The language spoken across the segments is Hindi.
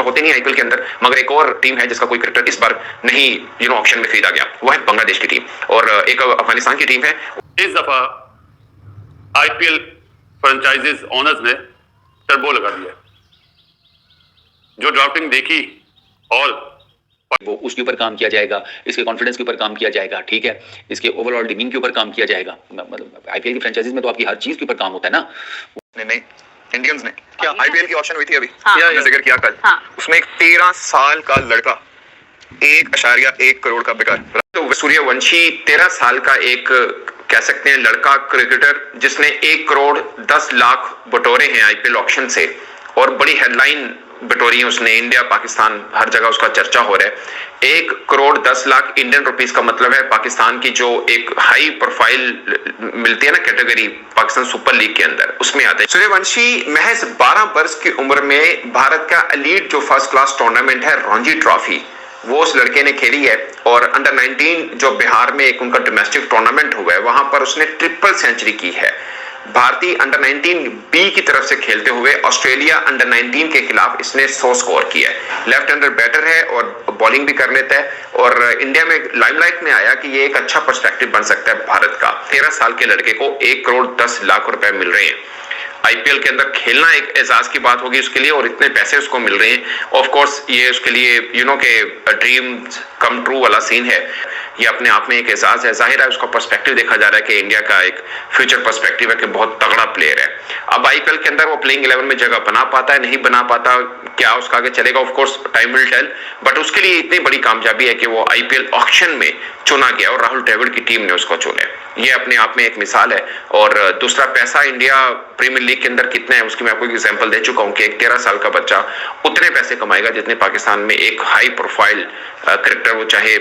होते नहीं आईपीएल के अंदर, मगर एक और टीम है जिसका कोई क्रिकेटर इस बार नहीं ऑक्शन में खरीदा गया, वो है बांग्लादेश की टीम और एक अफगानिस्तान की टीम है। इस दफा आईपीएल फ्रेंचाइजीज ओनर्स ने टर्बो लगा दिया, जो ड्राफ्टिंग देखी और वो उसके ऊपर काम किया जाएगा, इसके कॉन्फिडेंस के ऊपर काम किया जाएगा, ठीक है, इसके ओवरऑल टीमिंग के ऊपर काम किया जाएगा। मतलब आईपीएल की फ्रेंचाइजीज में तो आपकी हर चीज के ऊपर काम होता है ना। नहीं इंडियंस ने क्या आईपीएल की ऑप्शन हुई थी अभी, हमने जिक्र किया कल, उसमें एक 13 साल का लड़का 1.1 करोड़ का बिका। तो सूर्यवंशी 13 साल का एक कह सकते हैं लड़का क्रिकेटर जिसने 1 करोड़ 10 लाख बटोरे हैं आईपीएल ऑक्शन से और बड़ी हेडलाइन बटोरी है उसने, इंडिया पाकिस्तान हर जगह उसका चर्चा हो रहा है। 1 करोड़ 10 लाख इंडियन रुपीस का मतलब है पाकिस्तान की जो एक हाई प्रोफाइल मिलती है ना कैटेगरी पाकिस्तान सुपर लीग के अंदर, उसमें आता है। सूर्यवंशी महज 12 वर्ष की उम्र में भारत का एलीट जो फर्स्ट क्लास टूर्नामेंट है रणजी ट्रॉफी, वो उस लड़के ने खेली है और अंडर 19 जो बिहार में एक उनका डोमेस्टिक टूर्नामेंट हुआ है वहां पर उसने ट्रिपल सेंचुरी की है। भारतीय अंडर 19 बी की तरफ से खेलते हुए ऑस्ट्रेलिया अंडर 19 के खिलाफ इसने 100 स्कोर किया है। लेफ्ट हैंडर बैटर है और बॉलिंग भी कर लेता है और इंडिया में लाइमलाइट में आया कि ये एक अच्छा पर्सपेक्टिव बन सकता है भारत का। 13 साल के लड़के को 1 करोड़ 10 लाख रुपए मिल रहे हैं। आईपीएल के अंदर खेलना एक एजाज की बात होगी उसके लिए और इतने पैसे उसको मिल रहे हैं। ऑफ कोर्स ये उसके लिए के ड्रीम कम ट्रू वाला सीन है, ये अपने आप में एक एजाज है। जाहिर है उसका पर्सपेक्टिव देखा जा रहा है कि इंडिया का एक फ्यूचर पर्सपेक्टिव है कि बहुत तगड़ा प्लेयर है। अब आईपीएल के अंदर वो प्लेइंग 11 में जगह बना पाता है नहीं बना पाता, क्या उसका आगे चलेगा, of course time will tell, but उसके लिए इतनी बड़ी कामयाबी है कि वो आईपीएल ऑक्शन में चुना गया और राहुल द्रविड़ की टीम ने उसको चुना। ये अपने आप में एक मिसाल है। और दूसरा, पैसा इंडिया प्रीमियर लीग के अंदर कितना है उसकी मैं आपको एक एग्जांपल दे चुका हूं कि एक 13 साल का बच्चा उतने पैसे कमाएगा जितने पाकिस्तान में एक हाई प्रोफाइल क्रिकेटर, वो चाहे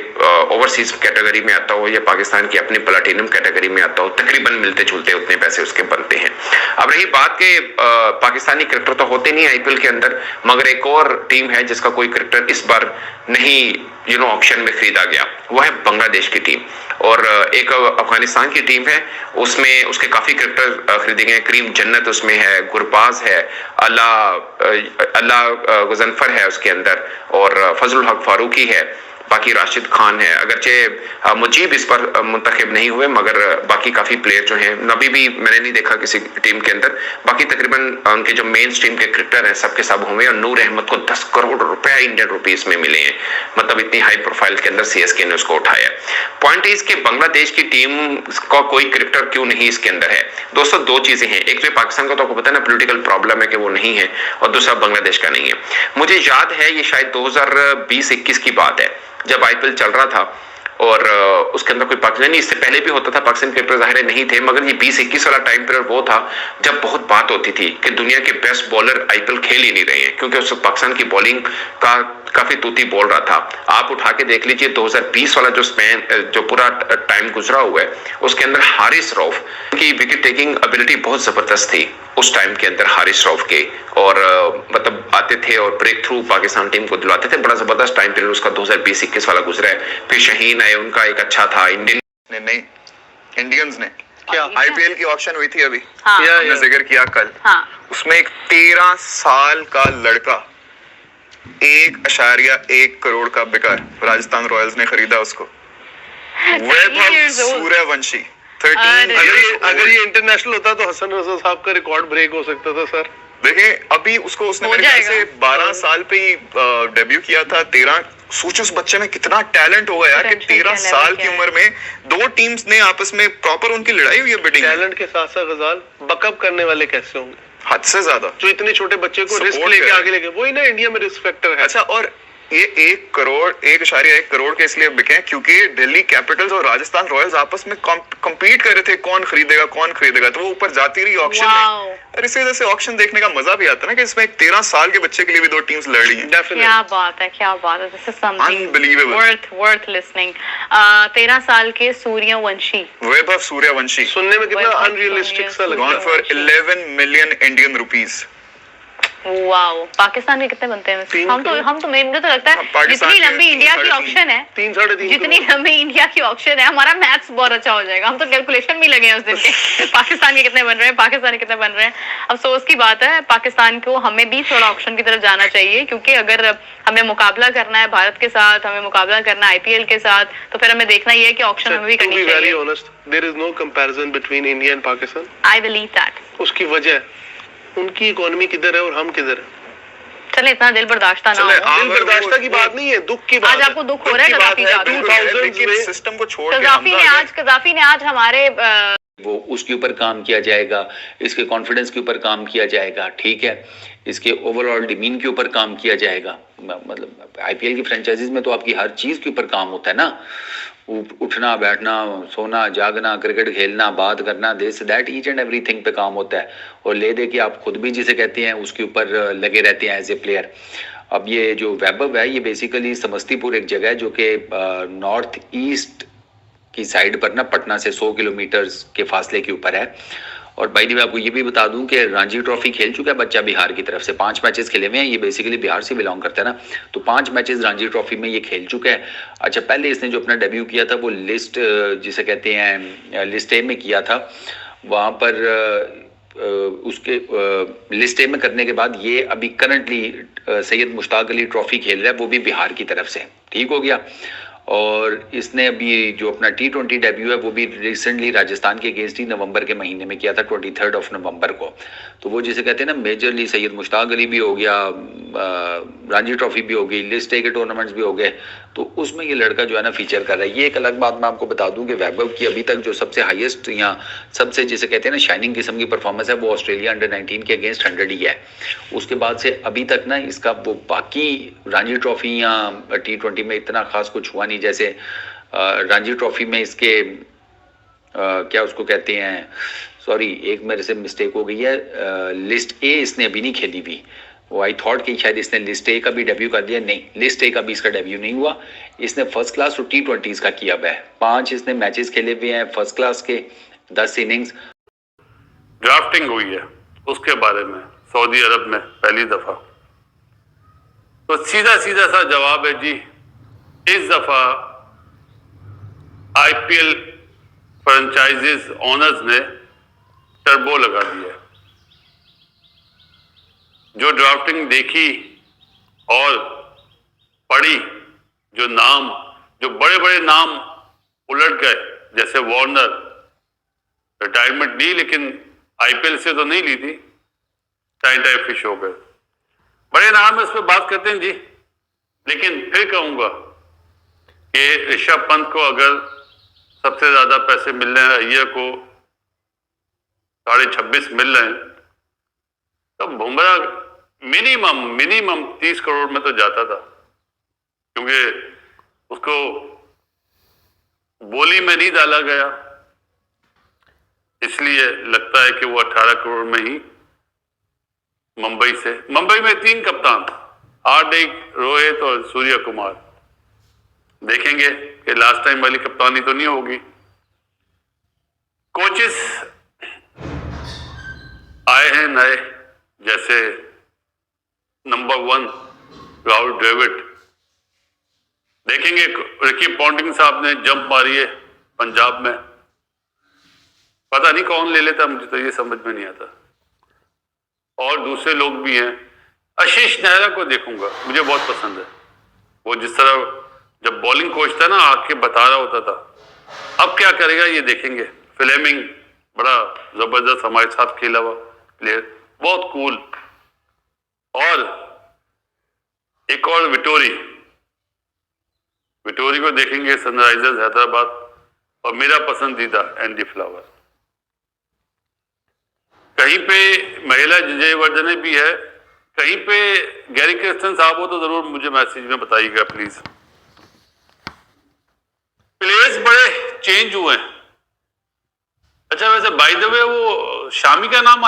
ओवरसीज कैटेगरी में आता हो या पाकिस्तान की अपनी प्लैटिनम कैटेगरी में आता हो, तकरीबन मिलते जुलते उतने पैसे उसके बनते हैं। अब रही बात के पाकिस्तानी क्रिकेटर तो होते नहीं आईपीएल के अंदर, मगर एक और टीम है जिसका कोई क्रिकेटर इस बार नहीं ऑक्शन में खरीदा गया, वो है बांग्लादेश की टीम और एक अफगानिस्तान की टीम है, उसमें उसके काफी क्रिकेटर खरीदे गए। करीम जन्नत उसमें है, गुरबाज है, अल्लाह गुजनफर है उसके अंदर और फजलुल हक फारूकी है, बाकी राशिद खान है। अगरचे मुजीब इस पर मुंतखब नहीं हुए मगर बाकी काफी प्लेयर जो हैं, नबी भी मैंने नहीं देखा किसी टीम के अंदर, बाकी तकरीबन उनके जो मेन स्ट्रीम के क्रिकेटर हैं सबके सब हुए और नूर अहमद को 10 करोड़ रुपए इंडियन रुपीस में मिले हैं। मतलब इतनी हाई प्रोफाइल के अंदर सीएसके ने उसको उठाया। पॉइंट इज कि बांग्लादेश की टीम का कोई क्रिकेटर क्यों नहीं इसके अंदर है। दोस्तों दो चीजें हैं, एक तो पाकिस्तान का तो आपको पता है ना पॉलिटिकल प्रॉब्लम है कि वो नहीं है और दूसरा बांग्लादेश का नहीं है। मुझे याद है ये शायद 2020-21 की बात है जब आईपीएल चल रहा था और उसके अंदर कोई पाकिस्तानी, इससे पहले भी होता था पाकिस्तान क्रिकेटर जाहिर नहीं थे, मगर ये 20-21 वाला टाइम पीरियड वो था जब बहुत बात होती थी कि दुनिया के बेस्ट बॉलर आईपीएल खेल ही नहीं रहे हैं क्योंकि उस पाकिस्तान की बॉलिंग का काफी तूती बोल रहा था। आप उठा के देख लीजिए 2020 वाला जो स्पैन जो पूरा टाइम गुजरा हुआ है उसके अंदर हारिस रऊफ की विकेट टेकिंग एबिलिटी बहुत जबरदस्त थी उस टाइम के अंदर हारिस रऊफ के, और मतलब आते थे और ब्रेक थ्रू पाकिस्तान टीम को दिलाते थे। बड़ा जबरदस्त टाइम पीरियड उसका 2020-21 वाला गुजरा है। फिर शहीन आए, उनका एक अच्छा था। इंडियंस ने क्या आईपीएल की ऑप्शन हुई थी अभी, हमने जिक्र किया कल, उसमें एक 13 साल का लड़का 1.1 करोड़ का बिका, राजस्थान रॉयल्स ने खरीदा उसको। वैभव सूर्यवंशी 13। अगर ये इंटरनेशनल होता तो हसन रजा साहब का रिकॉर्ड ब्रेक हो सकता था सर। देखें अभी उसने मेरे ख्याल से 12 साल पे ही डेब्यू किया था। 13, सोचो उस बच्चे में कितना टैलेंट होगा यार कि 13 साल की उम्र में दो टीम्स ने आपस में प्रॉपर उनकी लड़ाई हुई है बिडिंग। टैलेंट के साथ साथ गजाल बैकअप करने वाले कैसे होंगे, हद से ज्यादा, जो इतने छोटे बच्चे को रिस्क लेके आगे लेके, वही ना इंडिया में रिस्क फैक्टर है। अच्छा, और ये 1 करोड़ 1.1 करोड़ के इसलिए बिके क्योंकि दिल्ली कैपिटल्स और राजस्थान रॉयल्स आपस में कम्पीट कर रहे थे कौन खरीदेगा, तो वो ऊपर जाती रही ऑक्शन में। और इसी वजह से ऑक्शन देखने का मजा भी आता है ना कि इसमें एक 13 साल के बच्चे के लिए भी दो टीम्स लड़ रही हैं। क्या बात है, this is something unbelievable, worth listening. 13 साल के सूर्यवंशी, वैभव सूर्यवंशी, सुनने में कितना अनरियलिस्टिक सा लगता है। Gone for 11 million Indian rupees. Wow, Pakistan के कितने बनते हैं वैसे? तीन हम तो मुझे तो लगता है पाकिस्तान जितनी के लंबी इंडिया की 3.5 ऑप्शन है, 3-3.5 जितनी लंबी इंडिया की ऑप्शन है, हमारा मैथ्स बहुत अच्छा हो जाएगा। हम तो कैलकुलेशन भी लगे हैं उस दिन के पाकिस्तान के कितने बन रहे हैं, पाकिस्तान के कितने बन रहे हैं। अफसोस की बात है, पाकिस्तान को हमें भी थोड़ा ऑप्शन की तरफ जाना चाहिए, क्योंकि अगर हमें मुकाबला करना है भारत के साथ, हमें मुकाबला करना है आईपीएल के साथ, तो फिर हमें देखना ये है कि ऑप्शन हमें भी To करनी be very चाहिए। honest, there is no comparison between India and Pakistan. I believe that. उसकी वजह उनकी इकोनॉमी किधर है और हम किधर है। चले, इतना दिल बर्दाश्त ना चले, हो। दिल बर्दाश्त की बात नहीं है, दुख की बात आज आपको दुख हो रहा है कदाफी का? 2000s में सिस्टम को छोड़ के कजाफी ने आज हमारे वो उसके ऊपर काम किया जाएगा, इसके कॉन्फिडेंस के ऊपर काम किया जाएगा, ठीक है, इसके ओवरऑल डिमीन के ऊपर काम किया जाएगा। मतलब आईपीएल की फ्रेंचाइजीज में तो आपकी हर चीज के ऊपर काम होता है ना, उठना बैठना, सोना जागना, क्रिकेट खेलना, बात करना, this that each and everything पे काम होता है। और ले दे के आप खुद भी जिसे कहते हैं उसके ऊपर लगे रहते हैं एज ए प्लेयर। अब ये जो वैभव है, ये बेसिकली समस्तीपुर एक जगह है जो कि नॉर्थ ईस्ट की साइड पर ना, पटना से 100 किलोमीटर के फासले के ऊपर है। और भाई मैं आपको ये भी बता दूं कि रणजी ट्रॉफी खेल चुका है बच्चा बिहार की तरफ से, 5 मैचेस खेले हुए हैं। ये बेसिकली बिहार से बिलोंग करता है ना, तो 5 मैचेस रणजी ट्रॉफी में ये खेल चुका है। अच्छा, पहले इसने जो अपना डेब्यू किया था वो लिस्ट जिसे कहते हैं लिस्ट ए में किया था। वहाँ पर उसके लिस्ट ए में करने के बाद ये अभी करंटली सैयद मुश्ताक अली ट्रॉफी खेल रहा है, वो भी बिहार की तरफ से, ठीक हो गया। और इसने अभी जो अपना T20 डेब्यू है वो भी रिसेंटली राजस्थान के अगेंस्ट ही नवंबर के महीने में किया था, 23 नवंबर को। तो वो जिसे कहते हैं ना मेजरली सैयद मुश्ताक अली भी हो गया, रणजी ट्रॉफी भी हो गई, लिस्ट ए के टूर्नामेंट्स भी हो गए, तो उसमें ये लड़का जो है ना फीचर कर रहा है। ये एक अलग बात मैं आपको बता दूं कि वैभव की अभी तक जो सबसे हाईएस्ट या सबसे जिसे कहते हैं ना शाइनिंग किस्म की परफॉर्मेंस है वो ऑस्ट्रेलिया अंडर-19 के अगेंस्ट 100 ही है। उसके बाद से अभी तक ना इसका वो बाकी रणजी ट्रॉफी या T20 में इतना खास कुछ हुआ नहीं। जैसे रणजी ट्रॉफी में इसके क्या उसको कहते हैं, सॉरी एक मेरे से मिस्टेक हो गई है, लिस्ट ए इसने अभी नहीं खेली हुई। वो आई थॉट कि शायद इसने लिस्ट ए का भी डेब्यू कर दिया, नहीं, लिस्ट ए का भी इसका डेब्यू नहीं हुआ। इसने फर्स्ट क्लास और T20 का किया हुआ है, 5 इसने मैचेस खेले हुए हैं फर्स्ट क्लास के, 10 इनिंग्स। ड्राफ्टिंग हुई है उसके बारे में सऊदी अरब में पहली दफा, तो सीधा सीधा सा जवाब है जी, इस दफा आईपीएल फ्रेंचाइजीज ओनर्स ने टर्बो लगा दिया। जो ड्राफ्टिंग देखी और पढ़ी, जो नाम, जो बड़े बड़े नाम उलट गए, जैसे वार्नर रिटायरमेंट ली लेकिन आईपीएल से तो नहीं ली थी, टाइम फिश हो गए, बड़े नाम इस पर बात करते हैं जी। लेकिन फिर कहूंगा कि ऋषभ पंत को अगर सबसे ज्यादा पैसे मिल रहे हैं, ईयर को 26.5 मिल रहे हैं, तो बुमराह मिनिमम 30 करोड़ में तो जाता था, क्योंकि उसको बोली में नहीं डाला गया, इसलिए लगता है कि वो 18 करोड़ में ही मुंबई में 3 कप्तान, हार्दिक, रोहित और सूर्य कुमार, देखेंगे कि लास्ट टाइम वाली कप्तानी तो नहीं होगी। कोचेस आए हैं नए, जैसे नंबर 1 राहुल द्रविड़, देखेंगे। रिकी पॉन्टिंग साहब ने जंप मारी है पंजाब में, पता नहीं कौन ले लेता, मुझे तो ये समझ में नहीं आता। और दूसरे लोग भी हैं। आशीष नेहरा को देखूंगा, मुझे बहुत पसंद है। वो जिस तरह जब बॉलिंग कोच था ना, आके बता रहा होता था, अब क्या करेगा ये देखेंगे। फ्लेमिंग बड़ा जबरदस्त हमारे साथ खेला हुआ प्लेयर, बहुत कूल। और एक और विटोरी को देखेंगे, सनराइजर्स हैदराबाद। और मेरा पसंदीदा एंडी फ्लावर। कहीं पे महिला जयवर्धने भी है, कहीं पे गैरी क्रिस्टन साहब हो तो जरूर मुझे मैसेज में बताइएगा प्लीज। प्लेयर्स बड़े चेंज हुए हैं। अच्छा, वैसे बाय द वे वो शामी का नाम